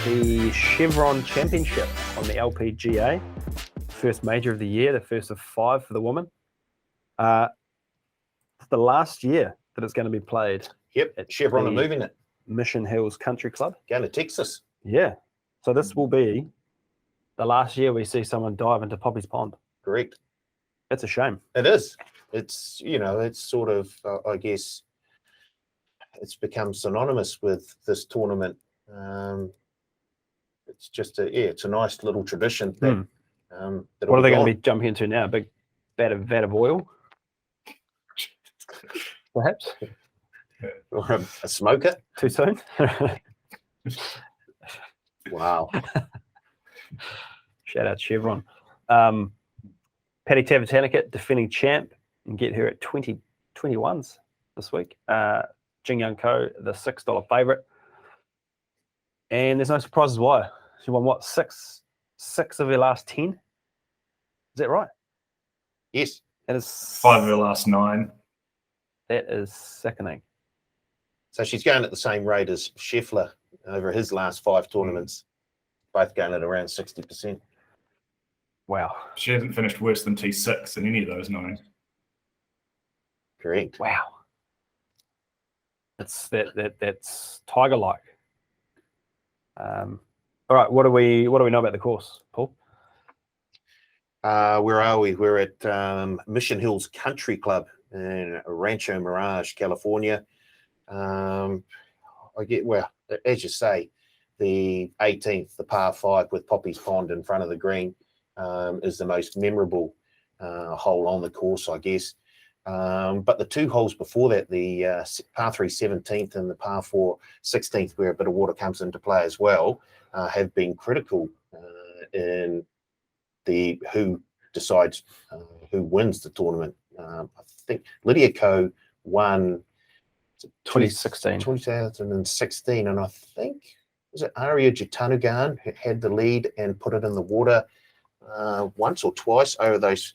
the Chevron Championship on the LPGA. First major of the year, the first of 5 for the woman. It's the last year that it's going to be played. Yep, Chevron are moving it. Mission Hills Country Club. Going to Texas. Yeah. So this will be the last year we see someone dive into Poppy's Pond. Correct. It's a shame. It is. It's, it's sort of, I guess, it's become synonymous with this tournament. It's just it's a nice little tradition. That, what are they going to be jumping into now? A big vat of oil? Perhaps? Or a smoker? Too soon? Wow. Shout out Chevron. Patty Tavatanikit, defending champ, and get her at 21s this week. Jing Young Ko, the $6 favourite. And there's no surprises why. She won, what, six of her last 10? Is that right? Yes. That is 5 of her last 9. That is sickening. So she's going at the same rate as Scheffler over his last 5 tournaments, both going at around 60%. Wow. She hasn't finished worse than T6 in any of those 9. Correct. Wow. That's tiger-like. All right, what do we know about the course, Paul? Where are we? We're at Mission Hills Country Club in Rancho Mirage, California. As you say, the 18th, the par 5 with Poppy's Pond in front of the green, is the most memorable hole on the course, I guess. But the 2 holes before that, the par 3 17th and the par 4 16th, where a bit of water comes into play as well, have been critical in the who decides who wins the tournament. I think Lydia Ko won 2016, and I think, was it Aria Jutanugarn who had the lead and put it in the water once or twice over those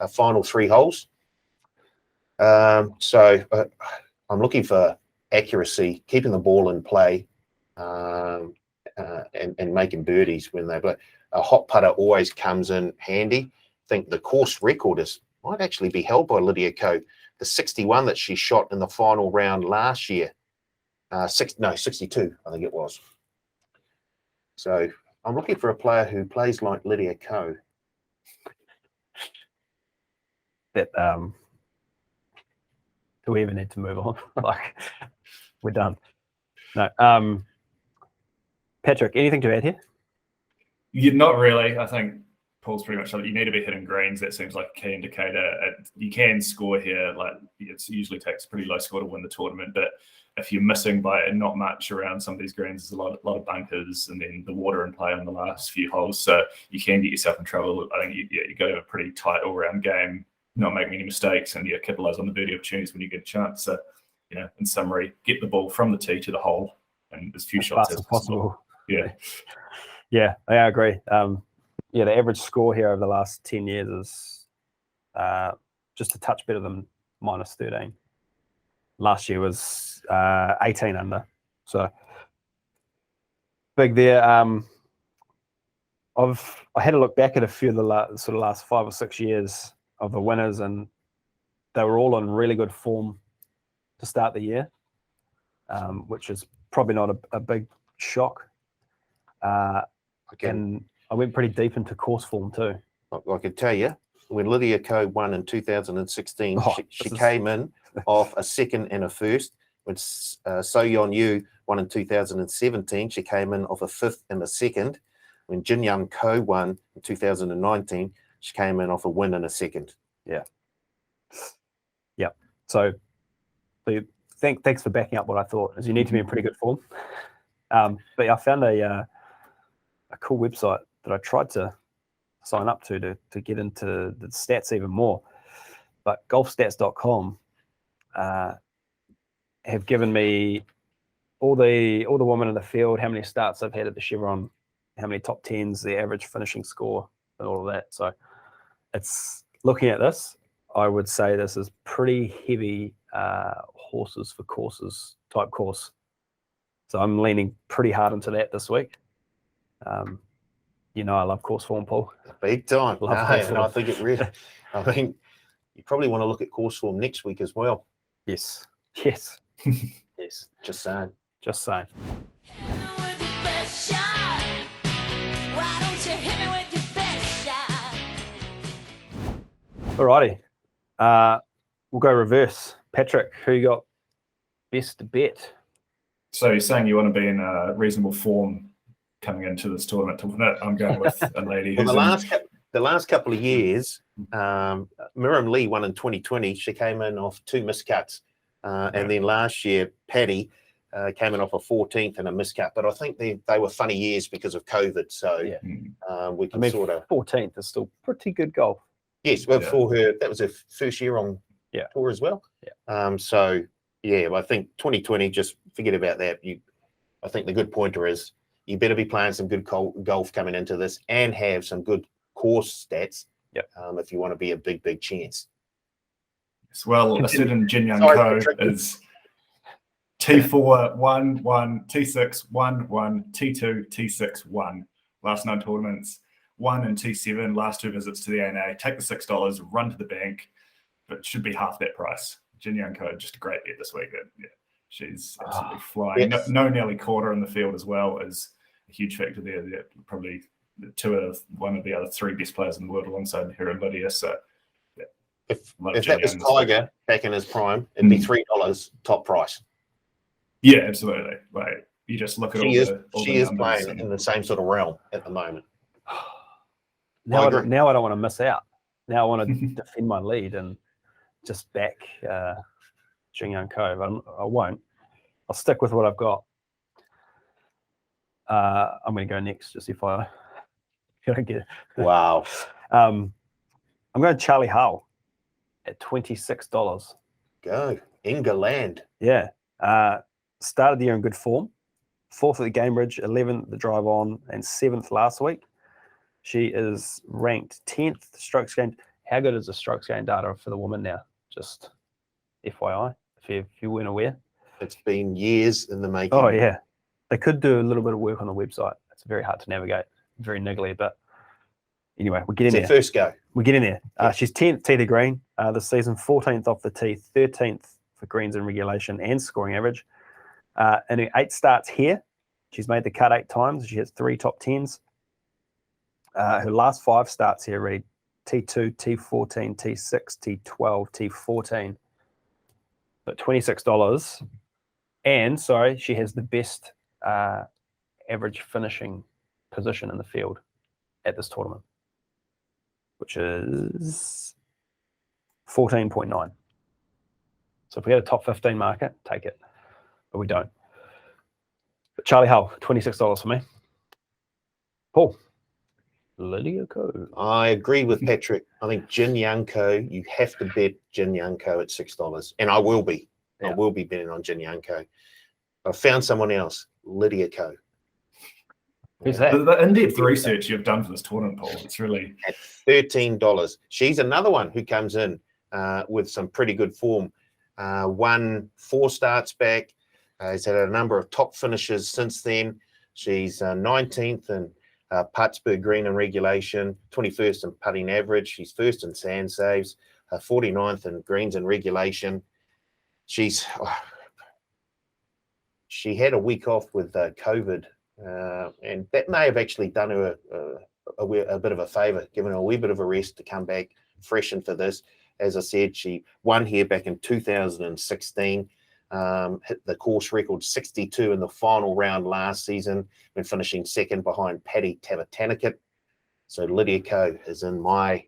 final 3 holes. So I'm looking for accuracy, keeping the ball in play, and making birdies when they play. A hot putter always comes in handy. I think the course record might actually be held by Lydia Ko. The 61 that she shot in the final round last year. 62, I think it was. So I'm looking for a player who plays like Lydia Ko. That do we even need to move on? Like, we're done. No. Patrick, anything to add here? Not really. I think Paul's pretty much said you need to be hitting greens. That seems like a key indicator. You can score here. Like, it usually takes a pretty low score to win the tournament, but if you're missing by not much around some of these greens, there's a lot of bunkers, and then the water in play on the last few holes, so you can get yourself in trouble. I think you got to have a pretty tight all-round game, not making any mistakes, and capitalize on the birdie opportunities when you get a chance. So, in summary, get the ball from the tee to the hole and as few shots as possible. Yeah, I agree. The average score here over the last 10 years is just a touch better than minus 13. Last year was 18 under. So big there. I had a look back at a few of the last 5 or 6 years of the winners, and they were all in really good form to start the year, which is probably not a big shock. And I went pretty deep into course form too. I can tell you, when Lydia Ko won in 2016, she came in off a second and a first. When So Yeon Yu won in 2017, she came in off a 5th and a 2nd. When Jin Young Ko won in 2019, she came in off a win and a 2nd. Yeah. So thanks for backing up what I thought, is you need to be in pretty good form. But I found a cool website that I tried to sign up to get into the stats even more. But golfstats.com have given me all the women in the field, how many starts they've had at the Chevron, how many top 10s, the average finishing score, and all of that. So it's looking at this, I would say this is pretty heavy horses for courses type course. So I'm leaning pretty hard into that this week. You know I love course form, Paul. Big time. Love No, course and form. I think it really, I mean, you probably want to look at course form next week as well. Yes. Yes. Yes. Just saying. Just saying. Alrighty. We'll go reverse. Patrick, who you got best bet? So you're saying you want to be in a reasonable form coming into this tournament? I'm going with a lady Well, who's the last couple of years, Miriam Lee won in 2020. She came in off 2 miscuts. And then last year, Paddy came in off a 14th and a miscut. But I think they were funny years because of COVID. So we can sort of... 14th is still pretty good golf. Yes, well, for her, that was her first year on tour as well. Yeah. So, yeah, I think 2020, just forget about that. I think the good pointer is you better be playing some good golf coming into this and have some good course stats if you want to be a big chance. Well, a certain Jin Young Ko is T4 1 1, T6 1 1, T2 T6 1. Last 9 tournaments, 1 and T7. Last 2 visits to the ANA. Take the $6, run to the bank, but it should be half that price. Jin Young Ko, just a great bet this week. Yeah, she's absolutely flying. Yes. No Nelly Corder in the field as well is a huge factor there. They're probably one of the other 3 best players in the world alongside her and Lydia. So. If that was Tiger back in his prime, it'd be $3 top price. Yeah, absolutely. Like you just look at she is numbers playing in the same sort of realm at the moment. Now I don't want to miss out. Now I want to defend my lead and just back Jin Young Ko. But I won't. I'll stick with what I've got. I'm going to go next, just if I don't get it. Wow. I'm going Charlie Hull at $26. Go. England. Yeah. Started the year in good form. 4th at the Gamebridge, 11th at the drive on, and 7th last week. She is ranked 10th strokes gained. How good is the strokes gained data for the woman now? Just FYI, if you weren't aware. It's been years in the making. Oh, yeah. They could do a little bit of work on the website. It's very hard to navigate, very niggly, but anyway, we'll get in there. First go. We get in there. She's 10th tee to green this season, 14th off the tee, 13th for greens in regulation and scoring average. In her 8 starts here, she's made the cut 8 times. She has 3 top 10s. Her last 5 starts here read T2, T14, T6, T12, T14. But $26. And, sorry, she has the best average finishing position in the field at this tournament, which is 14.9. So if we had a top 15 market, take it. But we don't. But Charlie Hull, $26 for me. Paul. Lydia Ko. I agree with Patrick. I think Jin Young Ko, you have to bet Jin Young Ko at $6. And I will be. Yeah. I will be betting on Jin Young Ko. I found someone else, Lydia Ko. Who's that? The in-depth research you've done for this tournament, Paul, it's really... At $13. She's another one who comes in with some pretty good form. Won 4 starts back. Has had a number of top finishes since then. She's 19th in Pittsburgh green and regulation, 21st in putting average. She's 1st in sand saves, 49th in greens and regulation. She had a week off with COVID, and that may have actually done her a bit of a favour, given her a wee bit of a rest to come back freshened for this. As I said, she won here back in 2016, hit the course record 62 in the final round last season, when finishing 2nd behind Paddy Tavatanakit. So Lydia Ko is in my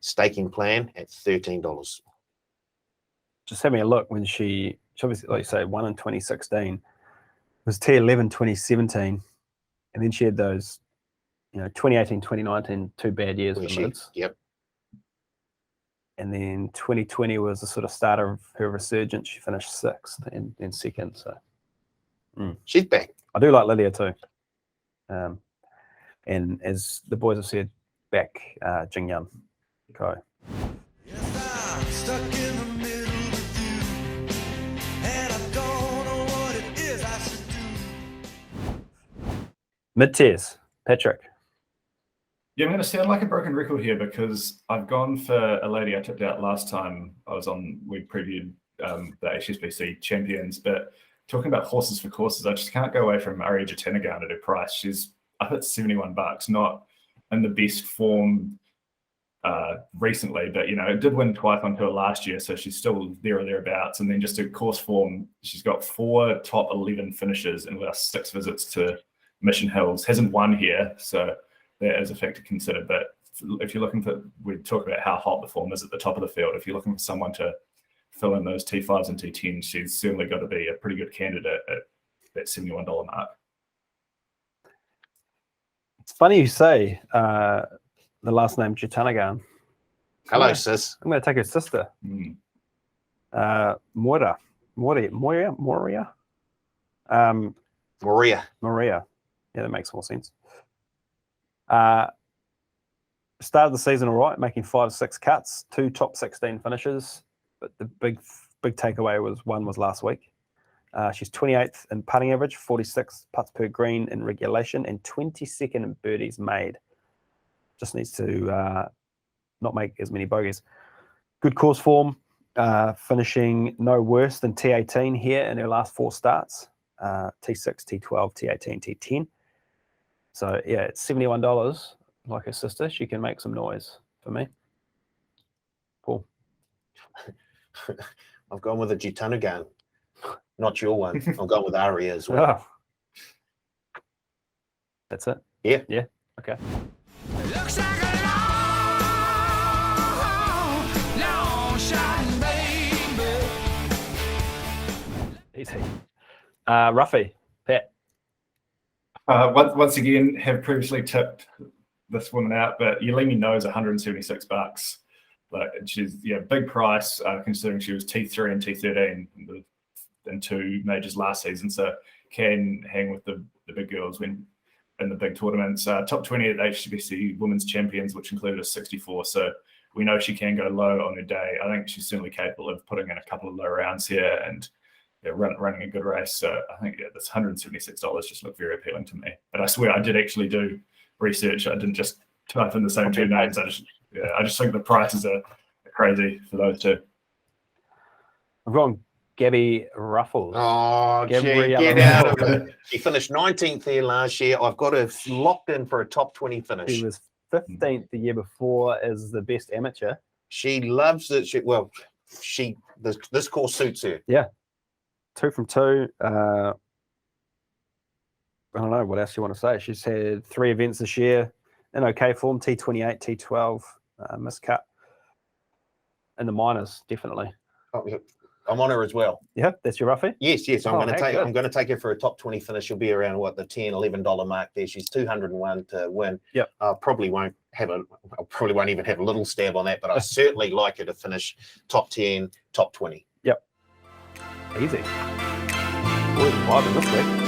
staking plan at $13. Just having a look when she obviously, like you say, won in 2016, was T11 2017, and then she had those, 2018, 2019, 2 bad years for mids. Yep. And then 2020 was the sort of start of her resurgence. She finished 6th and 2nd. So she's back. I do like Lydia too. And as the boys have said, back Jin Young Ko. Mid-tiers. Patrick. Yeah, I'm going to sound like a broken record here because I've gone for a lady I tipped out last time I was on. We previewed the HSBC champions, but talking about horses for courses, I just can't go away from Aria Jatanagan at her price. She's up at $71, not in the best form recently, but it did win twice on tour last year, so she's still there or thereabouts. And then just her course form, she's got 4 top 11 finishes in the last 6 visits to Mission Hills. Hasn't won here, so that is a factor to consider. But if you're looking for, we talk about how hot the form is at the top of the field. If you're looking for someone to fill in those T5s and T10s, she's certainly got to be a pretty good candidate at that $71 mark. It's funny you say the last name Jatanagan. Hello, sis. I'm going to take her sister. Moria. Maria. Yeah, that makes more sense. Started the season all right, making 5 or 6 cuts, 2 top 16 finishes. But the big takeaway was last week. She's 28th in putting average, 46 putts per green in regulation, and 22nd in birdies made. Just needs to not make as many bogeys. Good course form, finishing no worse than T18 here in her last 4 starts. T6, T12, T18, T10. So yeah, it's $71. Like her sister, she can make some noise for me. Cool. I've gone with a Jatanagan, not your one. I've gone with Aria as well. Oh. That's it? Yeah. Okay. Looks like a long shot, baby. Easy. Ruffy, Pat. Once again, have previously tipped this woman out, but Yelimi knows $176. But she's big price considering she was T3 and T13 in 2 majors last season, so can hang with the big girls when in the big tournaments. Top 20 at the HSBC Women's Champions, which included a 64. So we know she can go low on her day. I think she's certainly capable of putting in a couple of low rounds here and running a good race. So I think this $176 just looked very appealing to me. But I swear I did actually do research. I didn't just type in the same 2 names. I just think the prices are crazy for those 2. I've gone Gabby Ruffles. Oh, gee, get out of it. She finished 19th there last year. I've got her locked in for a top 20 finish. She was 15th the year before as the best amateur. She loves it. This course suits her. Yeah. 2 from 2. I don't know what else you want to say. She's had 3 events this year in okay form, T28, T12, miscut. In the minors, definitely. I'm on her as well. Yeah, that's your Ruffy? Yes. I'm going to take her for a top 20 finish. She'll be around the $10, $11 mark there. She's 201 to win. Yep. I probably won't even have a little stab on that, but I certainly like her to finish top 10, top 20. Yep. Easy. We're vibing this week.